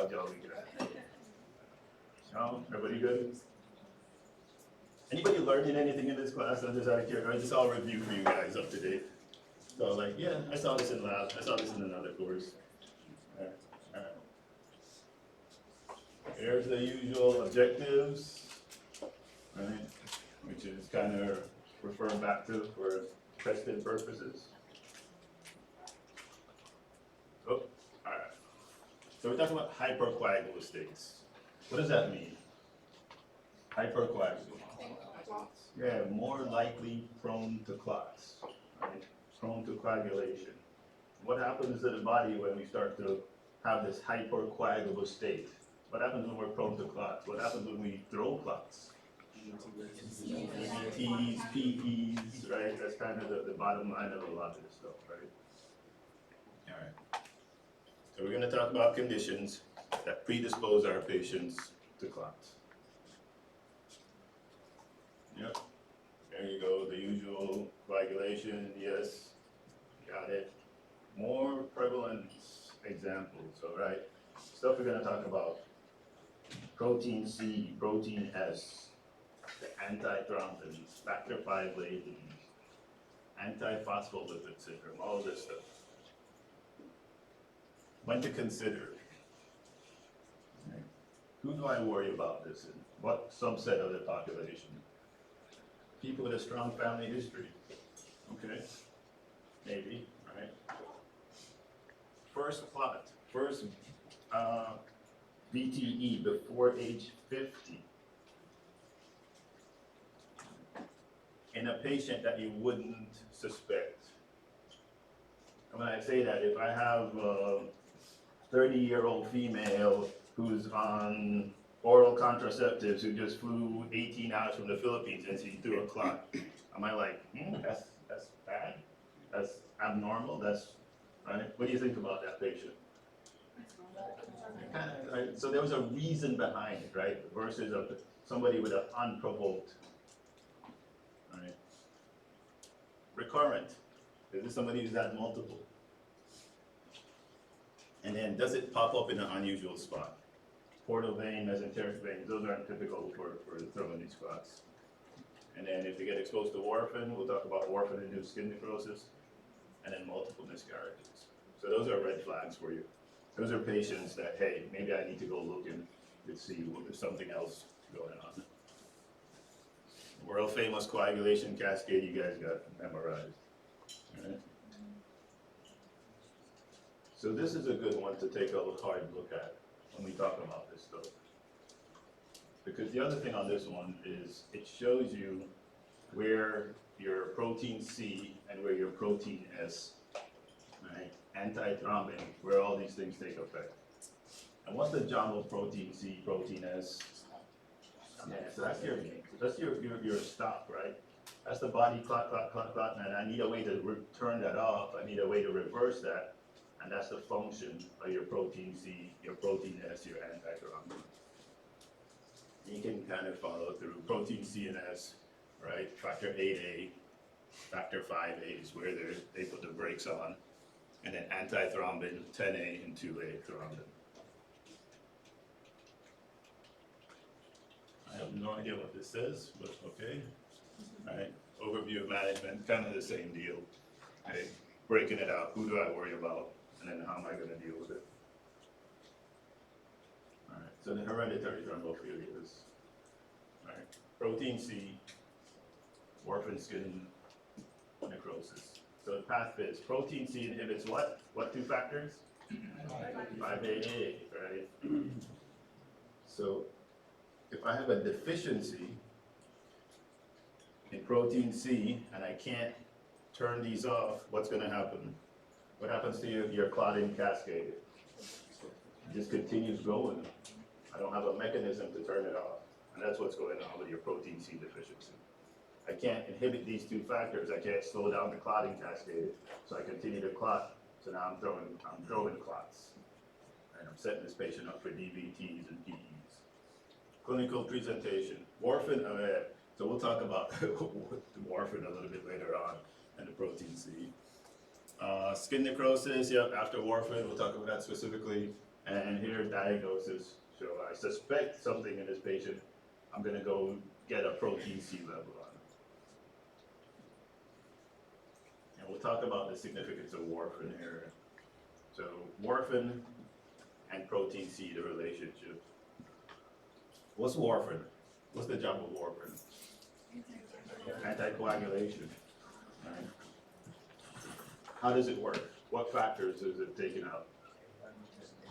How's y'all weekend? Everybody good? Anybody learning anything in this class? I'm just out of curiosity. Just all review for you guys up to date. So like, yeah, I saw this in lab. I saw this in another course. Alright, alright. Here's the usual objectives, right? Which is kind of referring back to for testing purposes. Oh, alright. So we're talking about hypercoagulable states. What does that mean? Hypercoagulable. Yeah, more likely prone to clots, right? Prone to coagulation. What happens to the body when we start to have this hypercoagulable state? What happens when we're prone to clots? What happens when we throw clots? EBTs, PEs, right? That's kind of the bottom line of a lot of this stuff, right? All right. So we're going to talk about conditions that predispose our patients to clots. Yep. There you go, the usual coagulation, yes, got it. More prevalent examples, all right? Stuff we're gonna talk about. Protein C, protein S, the antithrombins, factor V latent, antiphospholipid syndrome, all this stuff. When to consider. Right. Who do I worry about this in? What subset of the population? People with a strong family history, okay, maybe, right? First clot, first VTE before age 50 in a patient that you wouldn't suspect. And when I say that, if I have a 30-year-old female who's on oral contraceptives who just flew 18 hours from the Philippines and she threw a clot, am I like, that's bad? That's abnormal? That's, right? What do you think about that patient? Right? So there was a reason behind it, right? Versus somebody with an unprovoked, right? Recurrent. Is this somebody who's had multiple? And then does it pop up in an unusual spot? Portal vein, mesenteric veins, those aren't typical for throwing these clots. And then if they get exposed to warfarin, we'll talk about warfarin-induced skin necrosis, and then multiple miscarriages. So those are red flags for you. Those are patients that, hey, maybe I need to go look and see if there's something else going on. World famous coagulation cascade you guys got memorized. All right? So this is a good one to take a hard look at when we talk about this stuff. Because the other thing on this one is it shows you where your protein C and where your protein S, right, antithrombin, where all these things take effect. And what's the job of protein C, protein S? Yeah, so that's your stop, right? That's the body clot, and I need a way to turn that off. I need a way to reverse that. And that's the function of your protein C, your protein S, your antithrombin. You can kind of follow through protein C and S, right? Factor 8A, factor 5A is where they put the brakes on. And then antithrombin, 10A and 2A thrombin. I have no idea what this says, but okay. All right, overview of management, kind of the same deal. Okay, breaking it out, who do I worry about? And then how am I going to deal with it? All right, so the hereditary thrombophilias. All right, protein C, warfarin skin necrosis. So the path is protein C inhibits what? What two factors? 5AA, right? So if I have a deficiency in protein C and I can't turn these off, what's going to happen? What happens to your clotting cascade? It just continues going. I don't have a mechanism to turn it off. And that's what's going on with your protein C deficiency. I can't inhibit these two factors. I can't slow down the clotting cascade. So I continue to clot. So now I'm throwing clots. And I'm setting this patient up for DVTs and PEs. Clinical presentation. Warfarin, so we'll talk about warfarin a little bit later on and the protein C. Skin necrosis, yep, after warfarin, we'll talk about that specifically. And here diagnosis, so I suspect something in this patient, I'm gonna go get a protein C level on it. And we'll talk about the significance of warfarin here. So warfarin and protein C, the relationship. What's warfarin? What's the job of warfarin? Anticoagulation. Right. How does it work? What factors is it taking out?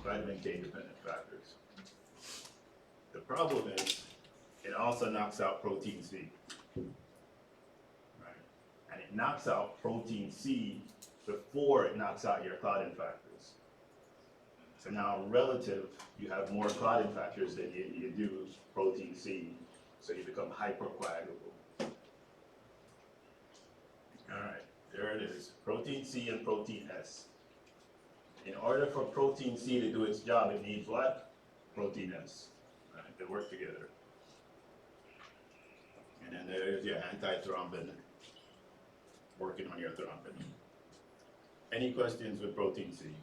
Vitamin K dependent factors. The problem is, it also knocks out protein C. Right? And it knocks out protein C before it knocks out your clotting factors. So now relative, you have more clotting factors than you do protein C, so you become hypercoagulable. All right, there it is, protein C and protein S. In order for protein C to do its job, it needs what? Protein S. Right, they work together. And then there's your antithrombin working on your thrombin. Any questions with protein C?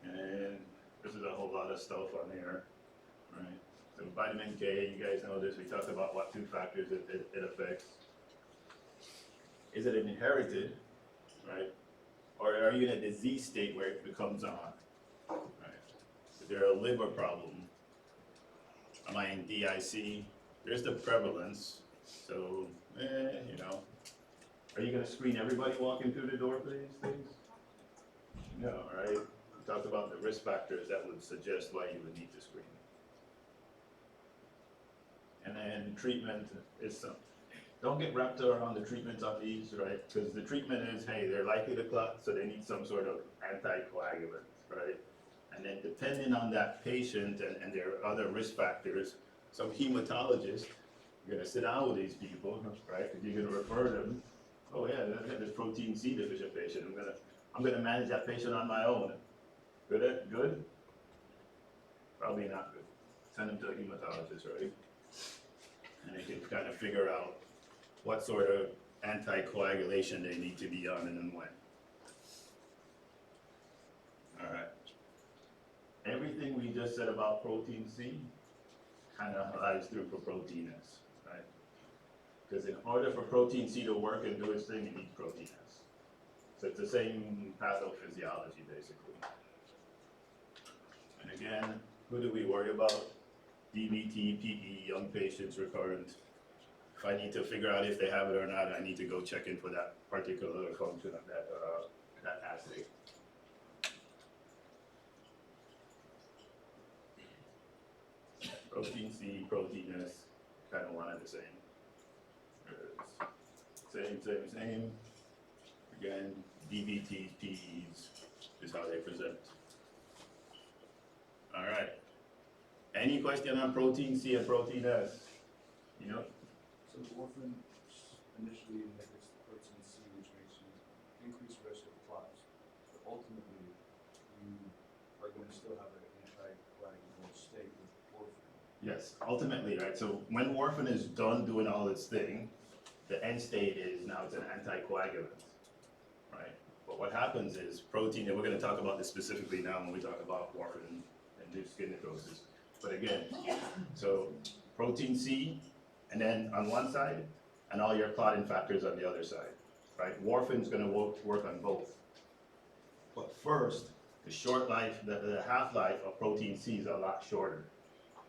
And this is a whole lot of stuff on here, right? So vitamin K, you guys know this, we talked about what two factors it affects. Is it inherited, right? Or are you in a disease state where it becomes on, right? Is there a liver problem? Am I in DIC? There's the prevalence, so, you know. Are you gonna screen everybody walking through the door for these things? No, right? We talked about the risk factors that would suggest why you would need to screen. And then treatment is some. Don't get wrapped around the treatments on these, right? Because the treatment is, hey, they're likely to clot, so they need some sort of anticoagulant, right? And then depending on that patient and their other risk factors, some hematologist, you're gonna sit down with these people, right? And you're gonna refer them, oh yeah, this protein C deficient patient, I'm gonna manage that patient on my own. Good? Good? Probably not good. Send them to a hematologist, right? And they can kind of figure out what sort of anticoagulation they need to be on and then when. All right. Everything we just said about protein C kind of applies through for protein S, right? Because in order for protein C to work and do its thing, you need protein S. So it's the same pathophysiology, basically. And again, who do we worry about? DVT, PE, young patients, recurrent. If I need to figure out if they have it or not, I need to go check in for that particular function of that assay. Protein C, protein S, kind of one and the same. Same. Again, DVTs, PEs is how they present. All right. Any question on protein C and protein S? You know? So the warfarin initially inhibits the protein C, which makes you increase risk of clots. But ultimately, you are going to still have an anticoagulable state with warfarin. Yes, ultimately, right? So when warfarin is done doing all its thing, the end state is now it's an anticoagulant, right? But what happens is protein, and we're going to talk about this specifically now when we talk about warfarin and new skin necrosis. But again, so protein C, and then on one side, and all your clotting factors on the other side, right? Warfarin's going to work on both. But first, the short life, the half-life of protein C is a lot shorter.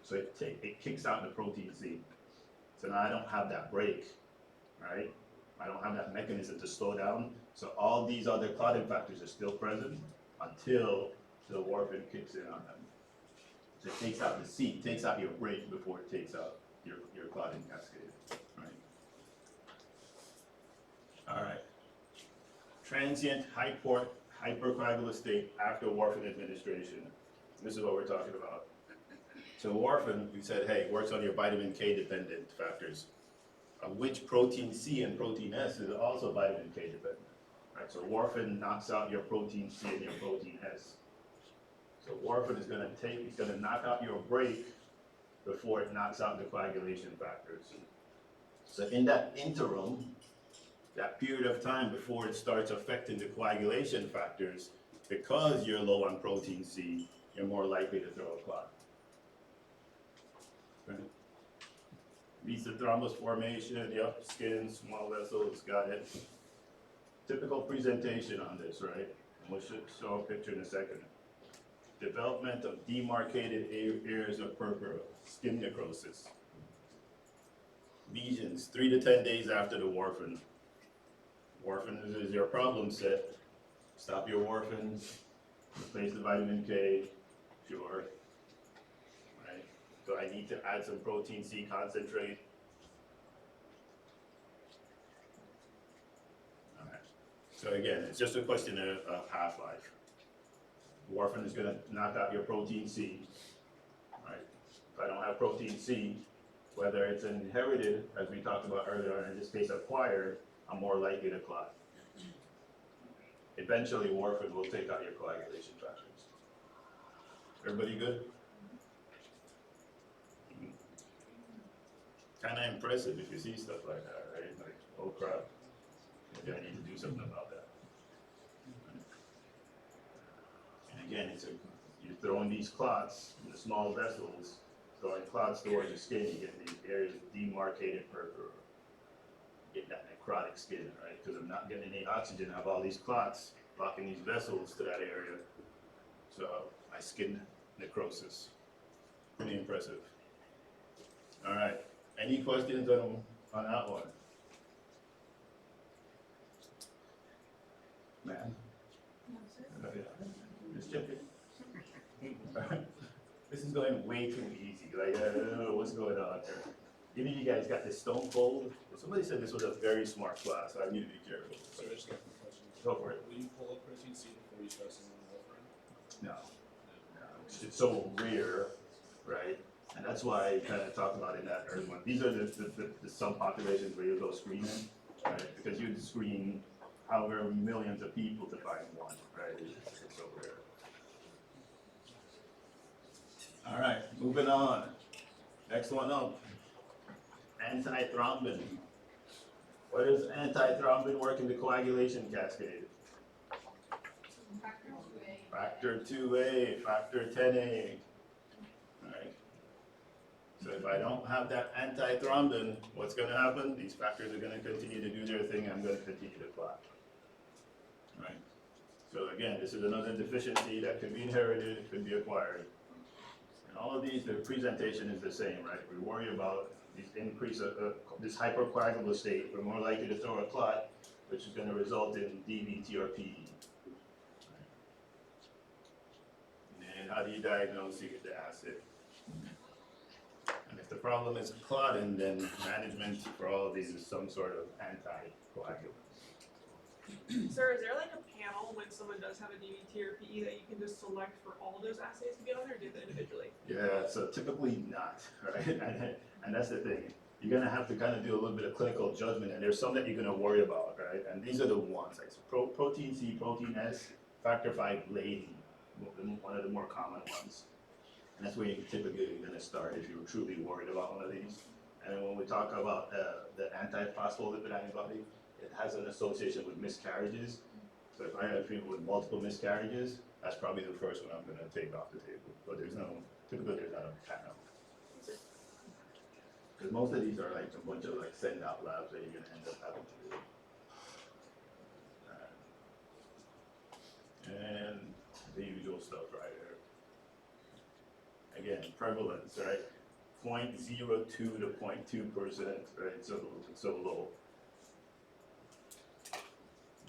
So it kicks out the protein C. So now I don't have that break, right? I don't have that mechanism to slow down. So all these other clotting factors are still present until the warfarin kicks in on them. So it takes out the C, takes out your break before it takes out your clotting cascade, right? All right. Transient hypercoagulous state after warfarin administration. This is what we're talking about. So warfarin, we said, hey, works on your vitamin K dependent factors, which protein C and protein S is also vitamin K dependent, right? So warfarin knocks out your protein C and your protein S. So warfarin is it's gonna knock out your break before it knocks out the coagulation factors. So in that interim, that period of time before it starts affecting the coagulation factors, because you're low on protein C, you're more likely to throw a clot. Okay. Leads to thrombus formation, yep, skin, small vessels, got it. Typical presentation on this, right? And we'll show a picture in a second. Development of demarcated areas of purpura, skin necrosis. Lesions 3 to 10 days after the warfarin. Warfarin is your problem set. Stop your warfarin, replace the vitamin K, sure. Right? So I need to add some protein C concentrate. All right. So again, it's just a question of half-life. Warfarin is going to knock out your protein C. Right? If I don't have protein C, whether it's inherited, as we talked about earlier, or in this case acquired, I'm more likely to clot. Eventually, warfarin will take out your coagulation factors. Everybody good? Kind of impressive if you see stuff like that, right? Like, oh crap, maybe I need to do something about that. And again, you're throwing these clots in the small vessels, throwing clots towards the skin, you get these areas of demarcated purpura. Get that necrotic skin, right? Because I'm not getting any oxygen, I have all these clots blocking these vessels to that area. So my skin necrosis. Pretty impressive. All right. Any questions on that one? Man? No, sir. Okay. Just checking. This is going way too easy. Like, I don't know what's going on here. Any of you guys got this stone cold? Somebody said this was a very smart class, so I need to be careful. So I just got a question. Go for it. Will you pull up protein C before you start sending warfarin? No. It's so rare, right? And that's why I kind of talked about in that early one. These are the subpopulations where you go screening, right? Because you screen however millions of people to find one, right? It's so rare. All right, moving on. Next one up. Antithrombin. What does antithrombin work in the coagulation cascade? Factor 2A. Factor 2A, factor 10A. Alright. So if I don't have that antithrombin, what's going to happen? These factors are going to continue to do their thing, I'm going to continue to clot. Right? So again, this is another deficiency that could be inherited, it could be acquired. And all of these, the presentation is the same, right? We worry about these increase of this hypercoagulable state, we're more likely to throw a clot, which is going to result in DVT or PE. And how do you diagnose? You get the acid. And if the problem is clotting, then management for all of these is some sort of anticoagulant. Sir, is there like a panel when someone does have a DVT or PE that you can just select for all those assays to be on there, or do that individually? Yeah, so typically not, right? And that's the thing. You're gonna have to kind of do a little bit of clinical judgment, and there's some that you're gonna worry about, right? And these are the ones, like protein C, protein S, factor V blading, one of the more common ones. And that's where you're typically gonna start if you're truly worried about one of these. And then when we talk about the antiphospholipid antibody, it has an association with miscarriages. So if I have people with multiple miscarriages, that's probably the first one I'm gonna take off the table. But typically there's not a panel. Because most of these are like a bunch of like send out labs that you're gonna end up having to do. And the usual stuff right here. Again, prevalence, right? 0.02 to 0.2%, right? So low.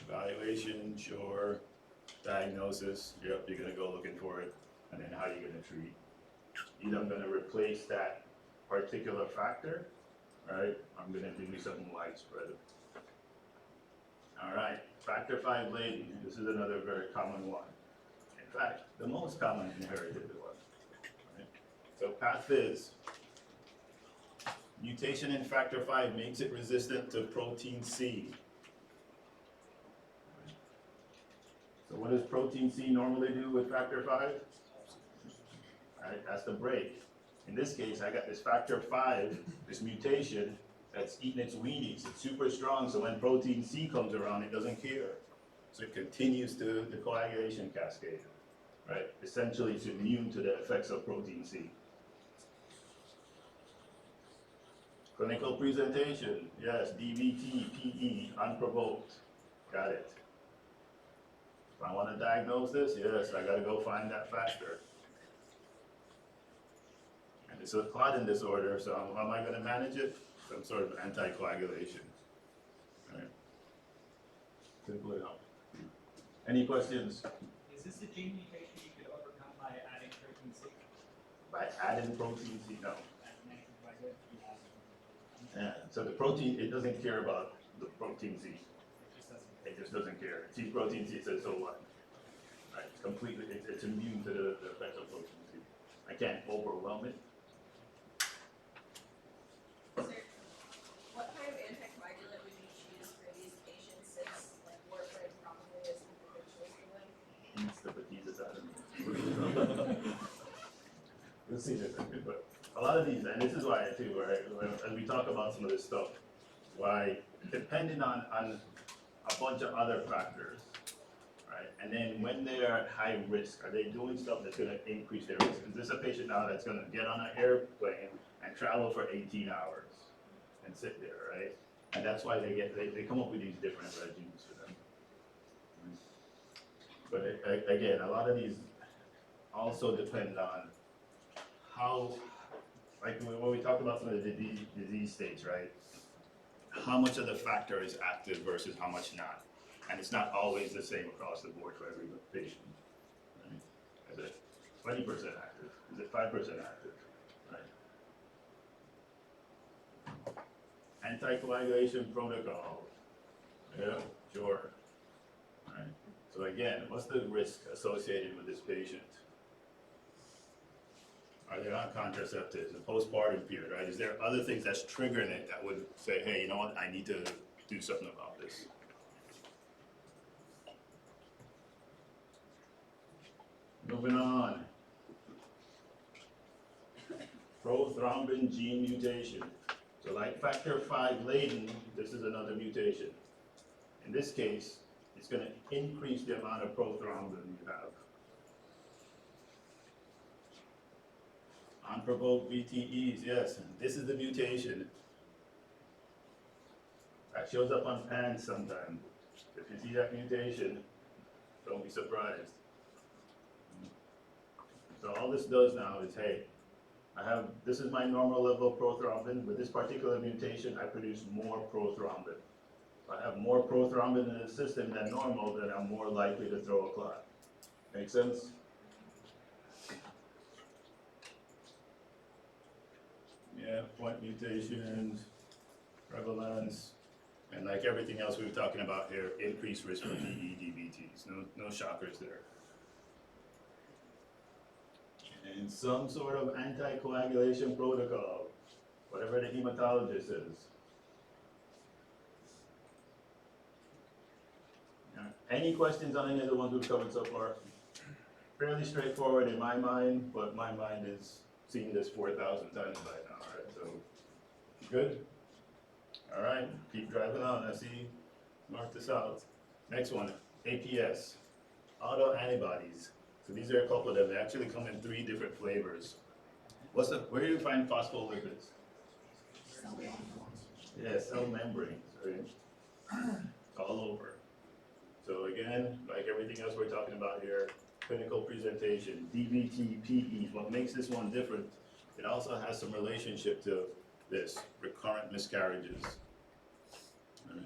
Evaluation, sure. Diagnosis, yep, you're gonna go looking for it. And then how are you gonna treat? Either I'm gonna replace that particular factor, right? I'm gonna give you something widespread. All right, factor V blading. This is another very common one. In fact, the most common inherited one. Right? So path is mutation in factor V makes it resistant to protein C. So what does protein C normally do with factor V? Right, that's the break. In this case, I got this factor V, this mutation, that's eating its weenies. It's super strong, so when protein C comes around, it doesn't care. So it continues the coagulation cascade, right? Essentially, it's immune to the effects of protein C. Clinical presentation, yes, DVT, PE, unprovoked, got it. If I want to diagnose this, yes, I gotta go find that factor. And it's a clotting disorder, so how am I gonna manage it? Some sort of anticoagulation. Right. Simple enough. Any questions? Is this a gene mutation you could overcome by adding protein C? By adding protein C, no. As mentioned by the Yeah, so the protein, it doesn't care about the protein C. It just doesn't. It just doesn't care. It sees protein C, it says, so what? Right, it's completely, it's immune to the effects of protein C. I can't overwhelm it. Sir, what kind of anticoagulant would you choose for these patients since like warfarin probably isn't the good choice for them? Eats the bejesus out of me. We'll see this, but a lot of these, and this is why too, right, as we talk about some of this stuff, why depending on a bunch of other factors, right, and then when they are at high risk, are they doing stuff that's gonna increase their risk? Is this a patient now that's gonna get on an airplane and travel for 18 hours and sit there, right? And that's why they come up with these different regimes for them. But again, a lot of these also depend on how, like when we talk about some of the disease states, right? How much of the factor is active versus how much not. And it's not always the same across the board for every patient. Right? Is it 20% active? Is it 5% active? Right? Anticoagulation protocol. Yeah, sure. Right. So again, what's the risk associated with this patient? Are they on contraceptives, a postpartum period, right? Is there other things that's triggering it that would say, hey, you know what, I need to do something about this? Moving on. Prothrombin gene mutation. So like factor V laden, this is another mutation. In this case, it's gonna increase the amount of prothrombin you have. Unprovoked VTEs, yes, and this is the mutation. That shows up on PANS sometimes. If you see that mutation, don't be surprised. So all this does now is, hey, this is my normal level of prothrombin. With this particular mutation, I produce more prothrombin. If I have more prothrombin in the system than normal, then I'm more likely to throw a clot. Make sense? Yeah, point mutations, prevalence, and like everything else we were talking about here, increased risk for PE, DVTs. No shockers there. And some sort of anticoagulation protocol, whatever the hematologist says. Yeah. Any questions on any of the ones we've covered so far? Fairly straightforward in my mind, but my mind is seeing this 4,000 times by now, right? So, good? All right, keep driving on. I see north to south. Next one, APS, autoantibodies. So these are a couple of them. They actually come in 3 different flavors. Where do you find phospholipids? Yeah, cell membranes, right? All over. So again, like everything else we're talking about here, clinical presentation, DVT, PE. What makes this one different, it also has some relationship to this, recurrent miscarriages. Right.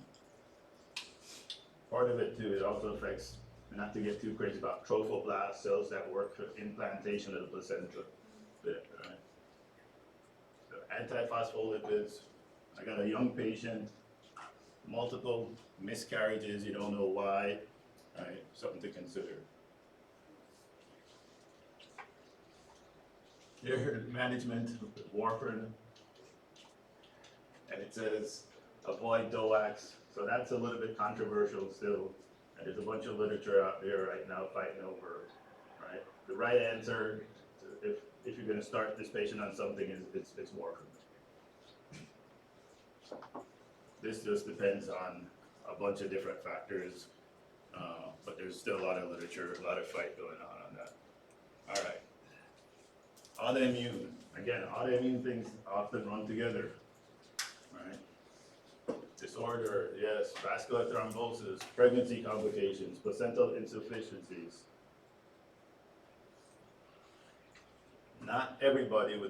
Part of it too, it also affects, not to get too crazy about trophoblast cells that work for implantation of the placenta. Right. So antiphospholipids, I got a young patient, multiple miscarriages, you don't know why, right? Something to consider. Here, management with warfarin, and it says avoid DOACs, so that's a little bit controversial still, and there's a bunch of literature out there right now fighting over, right? The right answer, if you're going to start this patient on something, is it's warfarin. This just depends on a bunch of different factors, but there's still a lot of literature, a lot of fight going on that. All right. Autoimmune. Again, autoimmune things often run together, right? Disorder, yes, vascular thrombosis, pregnancy complications, placental insufficiencies. Not everybody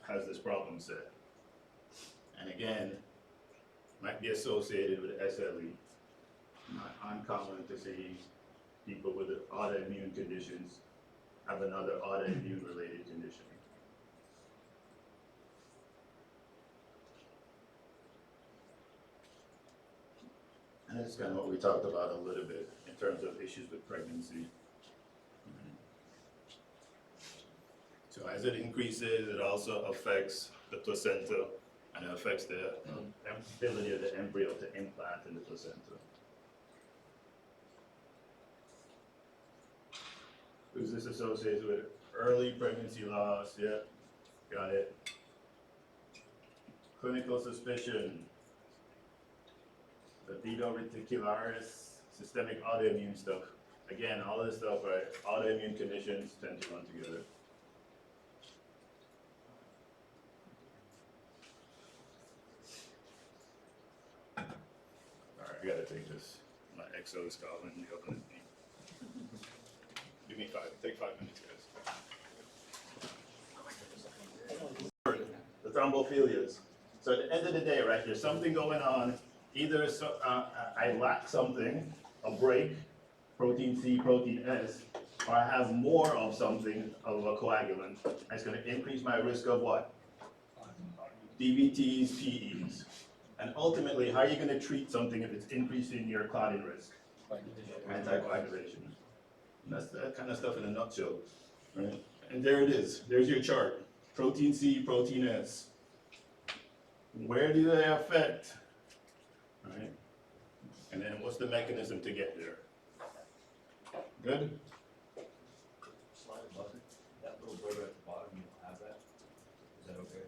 has this problem set. And again, might be associated with SLE. Not uncommon to see people with autoimmune conditions have another autoimmune related condition. And that's kind of what we talked about a little bit in terms of issues with pregnancy. So as it increases, it also affects the placenta and it affects the ability of the embryo to implant in the placenta. Who's this associated with? Early pregnancy loss, yeah, got it. Clinical suspicion, libido reticularis, systemic autoimmune stuff. Again, all this stuff, right? Autoimmune conditions tend to run together. Alright, I gotta take this. My XO is calling me up. Give me take 5 minutes, guys. The thrombophilias. So at the end of the day, right, there's something going on. Either I lack something, a break, protein C, protein S, or I have more of something, of a coagulant. That's going to increase my risk of what? DVTs, PEs. And ultimately, how are you going to treat something if it's increasing your clotting risk? Anticoagulation. And that's that kind of stuff in a nutshell, right? And there it is. There's your chart. Protein C, protein S. Where do they affect? Right? And then what's the mechanism to get there? Good? Slide above it, that little border at the bottom, you don't have that? Is that okay?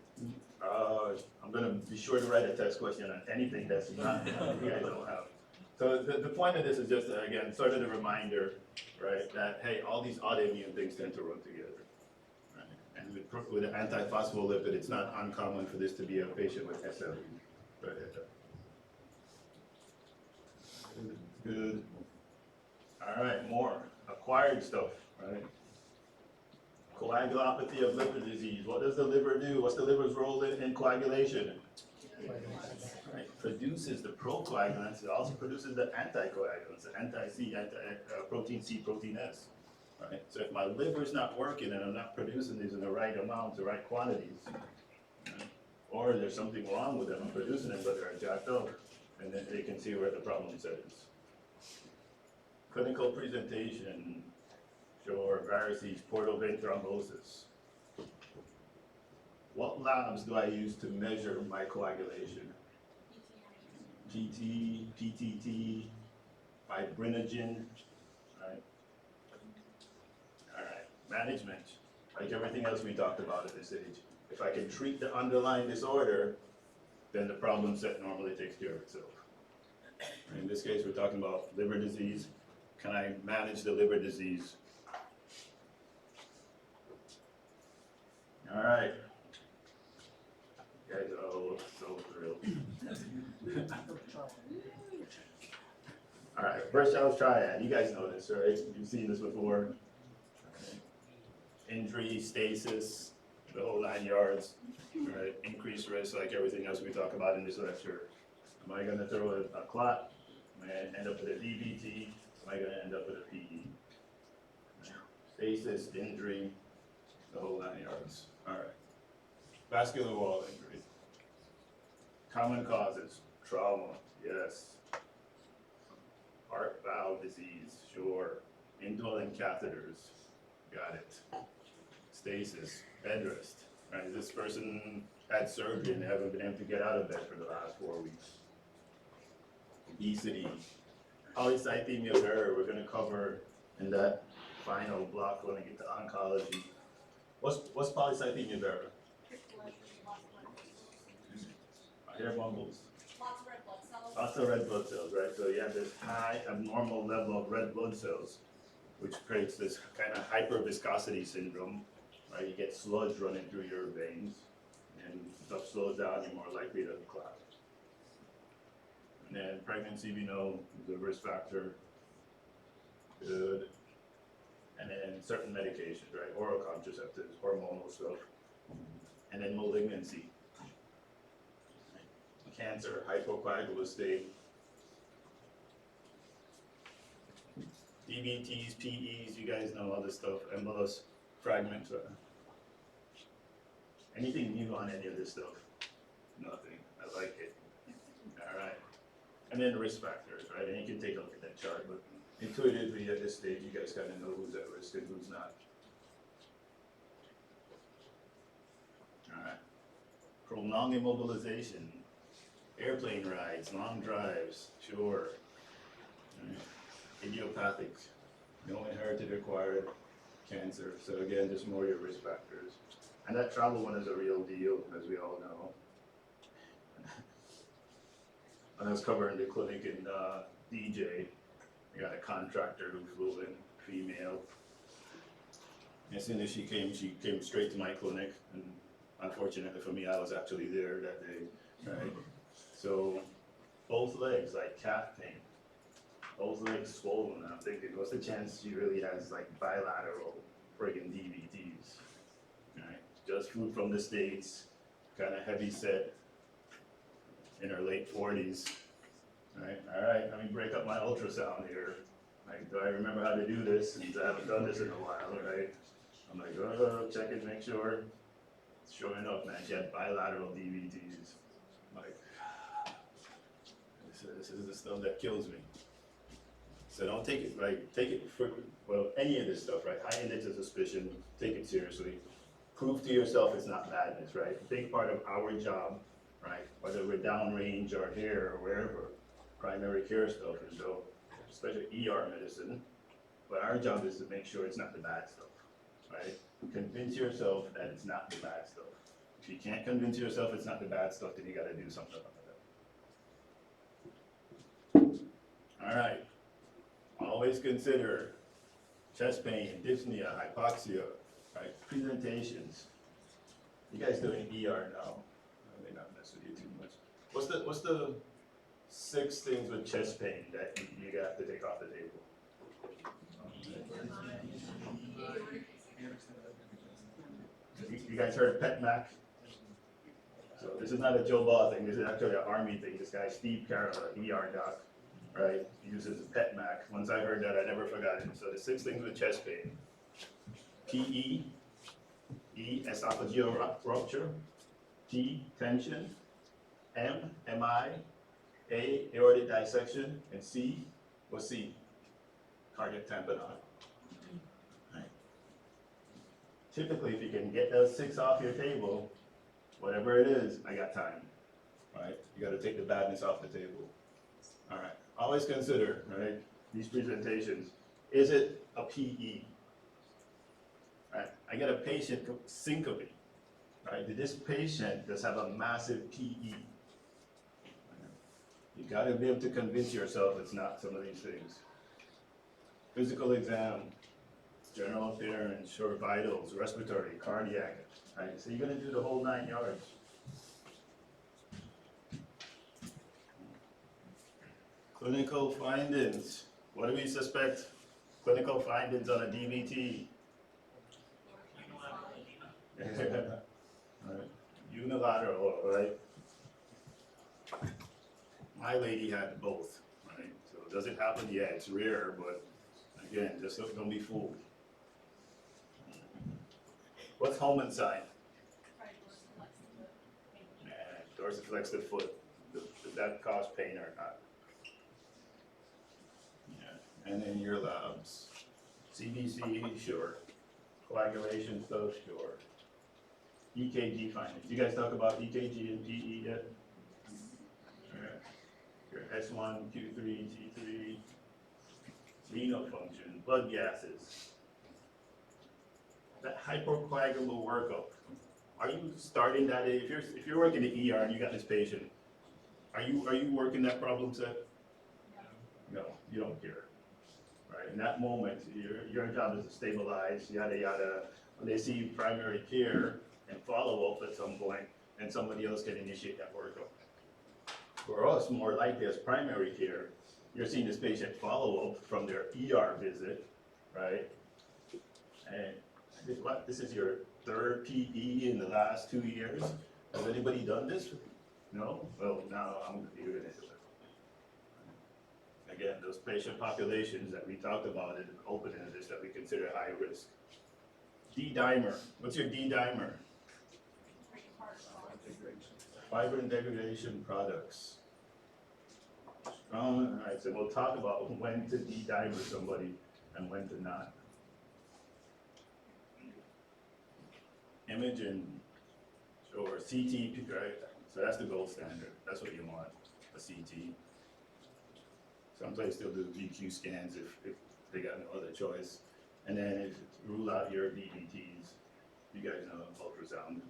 I'm going to be sure to write a test question on anything that's not, you guys don't have. So the point of this is just, again, sort of the reminder, right, that, hey, all these autoimmune things tend to run together. Right? And with an antiphospholipid, it's not uncommon for this to be a patient with SLE. Go ahead. Good. All right, more acquired stuff, right? Coagulopathy of liver disease. What does the liver do? What's the liver's role in coagulation? Right. Produces the procoagulants. It also produces the anticoagulants, the anti-C, protein C, protein S. Right. So if my liver's not working and I'm not producing these in the right amounts, the right quantities, right, or there's something wrong with them, I'm producing them, but they're jacked up, and then they can see where the problem set is. Clinical presentation, sure, varices, portal vein thrombosis. What labs do I use to measure my coagulation? PT, PTT, fibrinogen, right? All right, management, like everything else we talked about at this age. If I can treat the underlying disorder, then the problem set normally takes care of itself. In this case, we're talking about liver disease. Can I manage the liver disease? All right. You guys are all so thrilled. All right, first Charles triad. You guys know this, right? You've seen this before. Injury, stasis, the whole 9 yards. Right? Increased risk, like everything else we talk about in this lecture. Am I going to throw a clot? Am I going to end up with a DVT? Am I going to end up with a PE? Stasis, injury, the whole 9 yards. All right. Vascular wall injury. Common causes, trauma, yes. Heart valve disease, sure. Indwelling catheters, got it. Stasis, bed rest. Right? This person had surgery and they haven't been able to get out of bed for the last 4 weeks. Obesity. Polycythemia vera, we're going to cover in that final block when we get to oncology. What's polycythemia vera? I hear mumbles. Lots of red blood cells. Lots of red blood cells, right? So you have this high abnormal level of red blood cells, which creates this kind of hyperviscosity syndrome, right? You get sludge running through your veins, and stuff slows down, you're more likely to clot. And then pregnancy, we know, is a risk factor. Good. And then certain medications, right? Oral contraceptives, hormonal stuff. And then malignancy. Cancer, hypocoagulous state. DVTs, PEs, you guys know all this stuff, embolus, fragments. Anything new on any of this stuff? Nothing. I like it. All right. And then risk factors, right? And you can take a look at that chart, but intuitively at this stage, you guys kind of know who's at risk and who's not. All right. Prolonged immobilization, airplane rides, long drives, sure. Idiopathic, no inherited acquired cancer. So again, just more your risk factors. And that travel one is a real deal, as we all know. When I was covering the clinic in DJ, I got a contractor who flew in, female. As soon as she came straight to my clinic, and unfortunately for me, I was actually there that day, right? So, both legs, like calf pain, both legs swollen. I'm thinking, what's the chance she really has like bilateral friggin' DVTs, right? Just flew from the States, kind of heavy set, in her late 40s. Right, all right, let me break up my ultrasound here. Like, do I remember how to do this? Since I haven't done this in a while, right? I'm like, oh, check it, make sure. Sure enough, man, she had bilateral DVTs. Like, this is the stuff that kills me. So don't take it, right? Take it for, well, any of this stuff, right? High index of suspicion, take it seriously. Prove to yourself it's not madness, right? A big part of our job, right? Whether we're downrange or here or wherever, primary care stuff, and so, especially ER medicine, but our job is to make sure it's not the bad stuff, right? Convince yourself that it's not the bad stuff. If you can't convince yourself it's not the bad stuff, then you gotta do something about it. All right, always consider chest pain, dyspnea, hypoxia, right? Presentations. You guys doing ER now? I may not mess with you too much. What's the 6 things with chest pain that you have to take off the table? You guys heard PetMac? So this is not a Joe Ball thing, this is actually an Army thing. This guy, Steve Carroll, an ER doc, right, uses PetMac. Once I heard that, I never forgot it. So the 6 things with chest pain. PE, E, esophageal rupture, T, tension, M, MI, A, aortic dissection, and C, what's C? Cardiac tamponade. Right. Typically, if you can get those 6 off your table, whatever it is, I got time. Right? You gotta take the badness off the table. All right. Always consider, right, these presentations. Is it a PE? Right. I get a patient syncope. Right? Did this patient just have a massive PE? You gotta be able to convince yourself it's not some of these things. Physical exam, general appearance, short vitals, respiratory, cardiac, right? So you're gonna do the whole 9 yards. Clinical findings. What do we suspect? Clinical findings on a DVT. Right. Unilateral, right? My lady had both, right? So does it happen? Yeah, it's rare, but again, just don't be fooled. What's Holman sign? Dorsiflex the foot. Does that cause pain or not? Yeah. And then your labs. CBC, sure. Coagulation stuff, sure. EKG findings. You guys talk about EKG and PE yet? Your S1, Q3, T3, renal function, blood gases. That hypercoagulable workup. Are you starting that? If you're working the ER and you got this patient Are you working that problem set? No, you don't care. Right, in that moment, your job is to stabilize, yada, yada. When they see primary care and follow-up at some point, and somebody else can initiate that workup. For us, more likely as primary care, you're seeing this patient follow-up from their ER visit, right? And this is your third PE in the last 2 years? Has anybody done this? No? Well, now I'm gonna be doing it. Again, those patient populations that we talked about in the opening of this that we consider high risk. D-dimer, what's your D-dimer? Fibrin degradation products. Alright, so we'll talk about when to D-dimer somebody and when to not. Imaging, sure, CT, right? So that's the gold standard, that's what you want, a CT. Some places still do VQ scans if they got no other choice. And then if rule out your DVTs, you guys know ultrasound,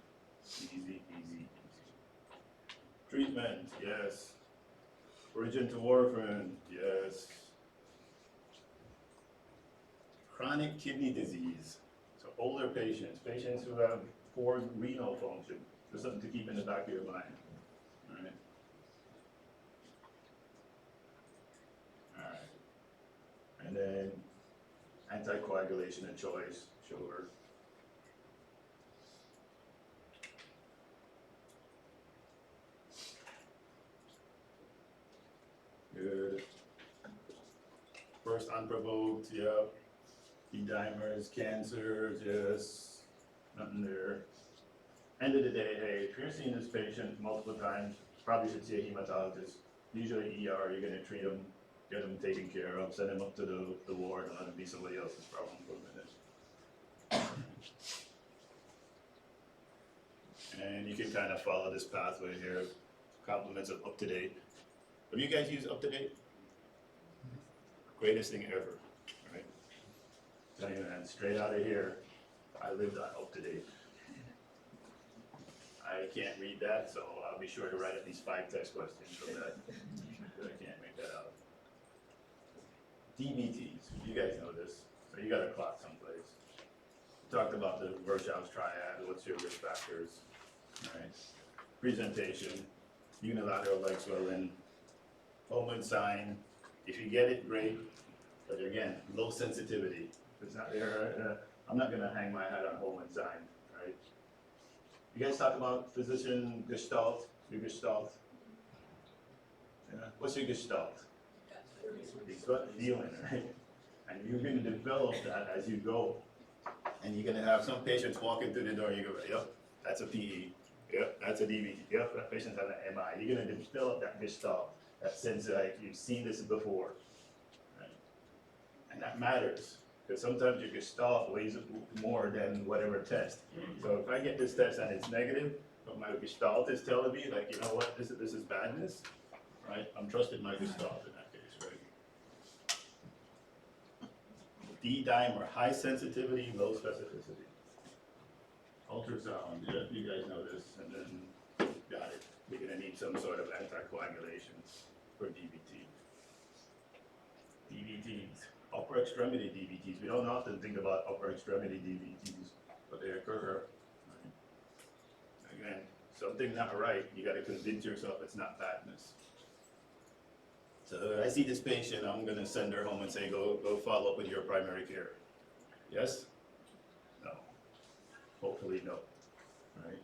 easy. Treatment, yes. Origin to warfarin, yes. Chronic kidney disease, so older patients who have poor renal function, just something to keep in the back of your mind, all right? And then anticoagulation and choice, sure. Good. First unprovoked, yep. D-dimers, cancers, yes. Nothing there. End of the day, hey, if you're seeing this patient multiple times, probably should see a hematologist. Usually ER, you're gonna treat them, get them taken care of, send them up to the ward, and let them be somebody else's problem for a minute. And you can kind of follow this pathway here, compliments of UpToDate. Have you guys used UpToDate? Greatest thing ever, right? Tell you, man, straight out of here, I lived on UpToDate. I can't read that, so I'll be sure to write at least 5 test questions from that. I can't make that out. DVTs, you guys know this, so you got a clock someplace. We talked about the Rorschach's triad, what's your risk factors, right? Presentation, unilateral leg swelling, Home sign, if you get it, great, but again, low sensitivity. If it's not there, I'm not gonna hang my hat on Home sign, right? You guys talk about physician gestalt, your gestalt? Yeah. What's your gestalt? It's gut feeling, right? And you're gonna develop that as you go. And you're gonna have some patients walking through the door, you go, yep, that's a PE. Yep, that's a DVT. Yep, that patient's having an MI. You're gonna develop that gestalt, that sense like you've seen this before, right? And that matters, because sometimes your gestalt weighs more than whatever test. So if I get this test and it's negative, but my gestalt is telling me, like, you know what, this is badness, right? I'm trusting my gestalt in that case, right? D-dimer, high sensitivity, low specificity. Ultrasound, yeah, you guys know this, and then, got it. We're gonna need some sort of anticoagulation for DVT. DVTs, upper extremity DVTs. We don't often think about upper extremity DVTs, but they occur. Right? Again, something not right, you gotta convince yourself it's not badness. So I see this patient, I'm gonna send her home and say, go follow up with your primary care. Yes? No. Hopefully no, right?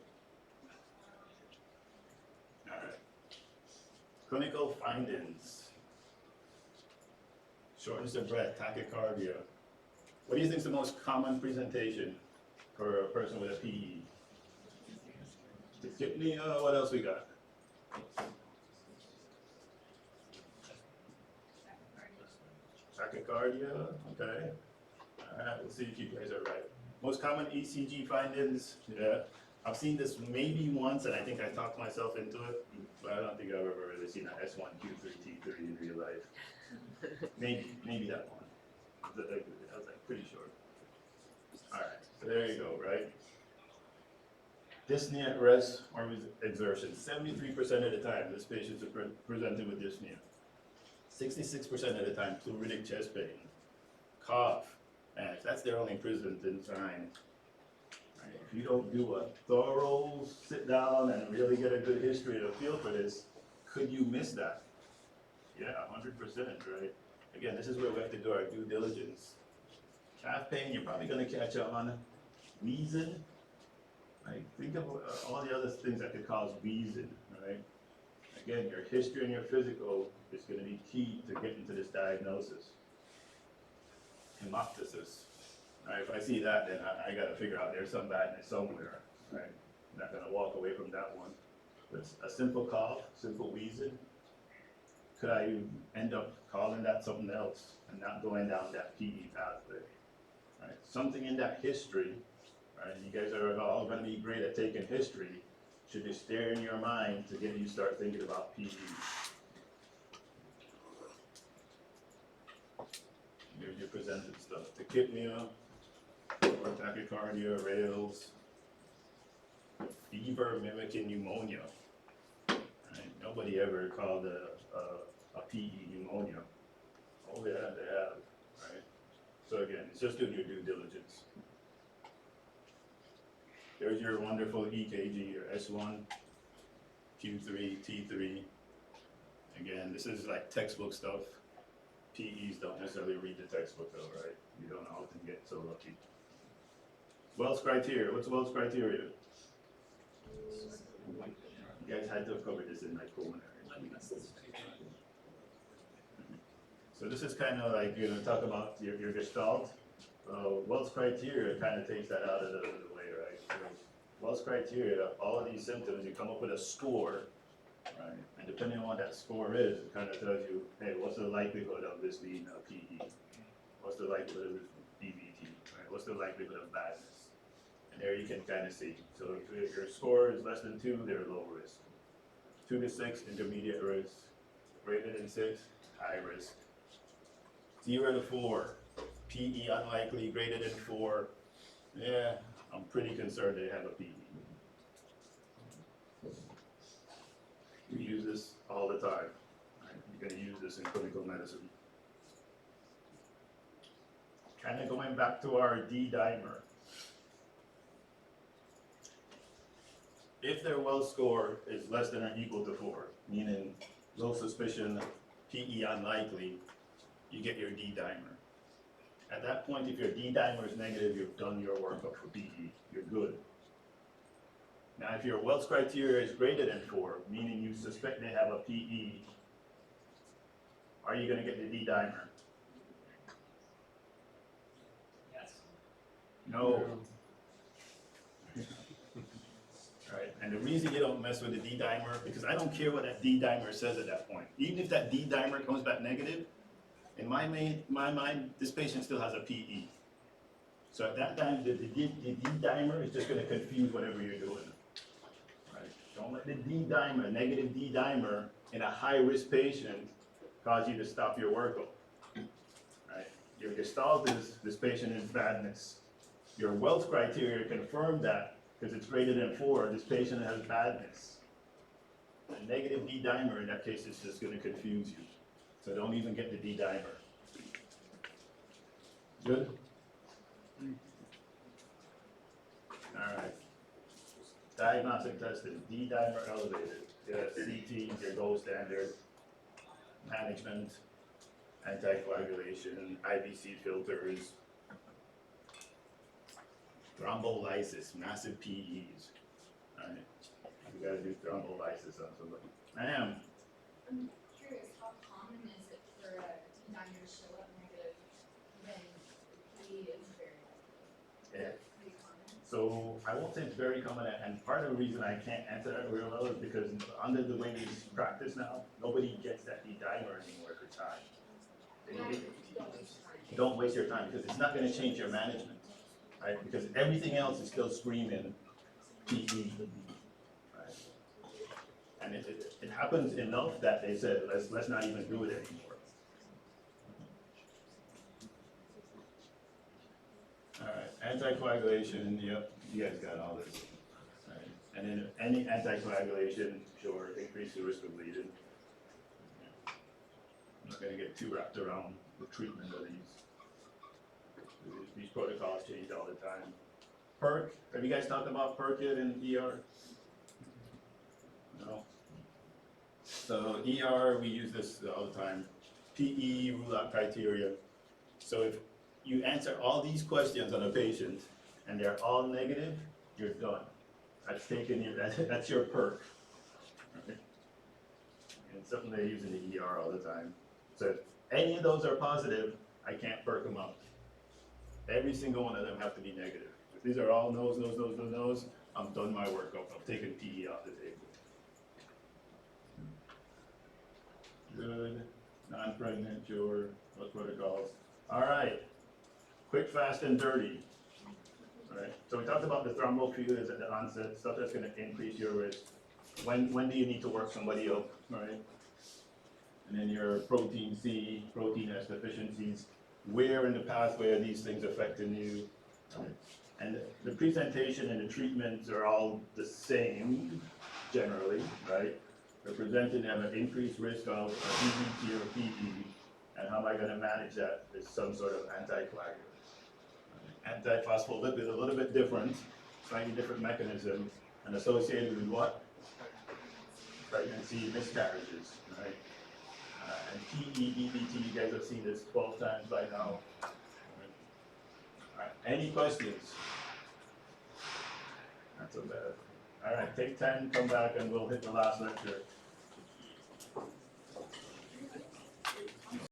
All right. Clinical findings. Shortness of breath, tachycardia. What do you think is the most common presentation for a person with a PE? Dyspnea, what else we got? Tachycardia, okay. All right, we'll see if you guys are right. Most common ECG findings, yeah. I've seen this maybe once, and I think I talked myself into it, but I don't think I've ever really seen an S1Q3T3 in real life. Maybe that one. I was like pretty sure. All right, so there you go, right? Dyspnea at rest or with exertion. 73% of the time, this patients are presented with dyspnea. 66% of the time, pleuritic chest pain, cough, and if that's their only presenting sign, right, if you don't do a thorough sit down and really get a good history and a feel for this, could you miss that? Yeah, 100%, right? Again, this is where we have to do our due diligence. Calf pain, you're probably gonna catch on. Wheezing, right? Think of all the other things that could cause wheezing, right? Again, your history and your physical is gonna be key to getting to this diagnosis. Hemoptysis, right? If I see that, then I gotta figure out there's some badness somewhere, right? I'm not gonna walk away from that one. But a simple cough, simple wheezing, could I end up calling that something else and not going down that PE pathway, right? Something in that history, right? You guys are all gonna be great at taking history, should just stare in your mind to get you start thinking about PE. Here's your presented stuff, tachypnea, or tachycardia, rails, fever mimicking pneumonia. Right? Nobody ever called a PE pneumonia. Oh yeah, they have, right? So again, it's just doing your due diligence. There's your wonderful EKG, your S1, Q3, T3. Again, this is like textbook stuff. PEs don't necessarily read the textbook though, right? You don't often get so lucky. Wells criteria, what's Wells criteria? You guys had to have covered this in like pulmonary. So this is kind of like, you're gonna talk about your gestalt. Wells criteria kind of takes that out of the way, right? So Wells criteria, all of these symptoms, you come up with a score, right? And depending on what that score is, it kind of tells you, hey, what's the likelihood of this being a PE? What's the likelihood of this DVT, right? What's the likelihood of badness? And there you can kind of see. So if your score is less than 2, they're low risk. 2 to 6, intermediate risk. Greater than 6, high risk. 0 to 4, PE unlikely. Greater than 4, yeah, I'm pretty concerned they have a PE. We use this all the time. Right? You're going to use this in clinical medicine. Kind of going back to our D-dimer. If their Wells score is less than or equal to 4, meaning low suspicion, PE unlikely, you get your D-dimer. At that point, if your D-dimer is negative, you've done your workup for PE. You're good. Now, if your Wells criteria is greater than 4, meaning you suspect they have a PE, are you going to get the D-dimer? Yes. No. Right, and the reason you don't mess with the D-dimer, because I don't care what that D-dimer says at that point. Even if that D-dimer comes back negative, in my mind, this patient still has a PE. So at that time, the D-dimer is just going to confuse whatever you're doing. Right? Don't let the D-dimer, negative D-dimer, in a high-risk patient cause you to stop your workup. Right? Your gestalt is this patient is badness. Your Wells criteria confirm that because it's greater than 4, this patient has badness. A negative D-dimer in that case is just going to confuse you. So don't even get the D-dimer. Good? All right. Diagnostic testing, D-dimer elevated. Yes, CT, your gold standard. Management, anticoagulation, IVC filters. Thrombolysis, massive PEs. All right. You gotta do thrombolysis on somebody. I am. I'm curious, how common is it for a D-dimer to show up negative when the PE is very likely? Yeah. Pretty common. So I won't say it's very common, and part of the reason I can't answer that real well is because under the way we practice now, nobody gets that D-dimer anymore for time. Don't waste your time because it's not going to change your management, right? Because everything else is still screaming PE, right? And it happens enough that they said let's not even do it anymore. All right, anticoagulation. Yep, you guys got all this. Right. And then any anticoagulation, sure, increase the risk of bleeding. I'm not gonna get too wrapped around the treatment of these. These protocols change all the time. PERC, have you guys talked about PERC yet in ER? No? So ER, we use this all the time. PE, rule out criteria. So if you answer all these questions on a patient and they're all negative, you're done. That's taken your, that's your PERC. Okay? And it's something they use in the ER all the time. So if any of those are positive, I can't PERC them out. Every single one of them have to be negative. If these are all no's, no's, no's, no's, no's, I'm done my workup. I'm taking PE off the table. Good. Non-pregnant, sure. What protocols? All right. Quick, fast, and dirty. All right. So we talked about the thrombophilia at the onset, stuff that's going to increase your risk. When do you need to work somebody up? All right. And then your protein C, protein S deficiencies. Where in the pathway are these things affecting you? Right. And the presentation and the treatments are all the same, generally, right? They're presented at an increased risk of DVT or PE, and how am I going to manage that? Is some sort of anticoagulant. Antiphospholipid, a little bit different, slightly different mechanism, and associated with what? Pregnancy, miscarriages, right? And PE, DVT, you guys have seen this 12 times by now. All right, any questions? Not so bad. All right, take 10, come back, and we'll hit the last lecture.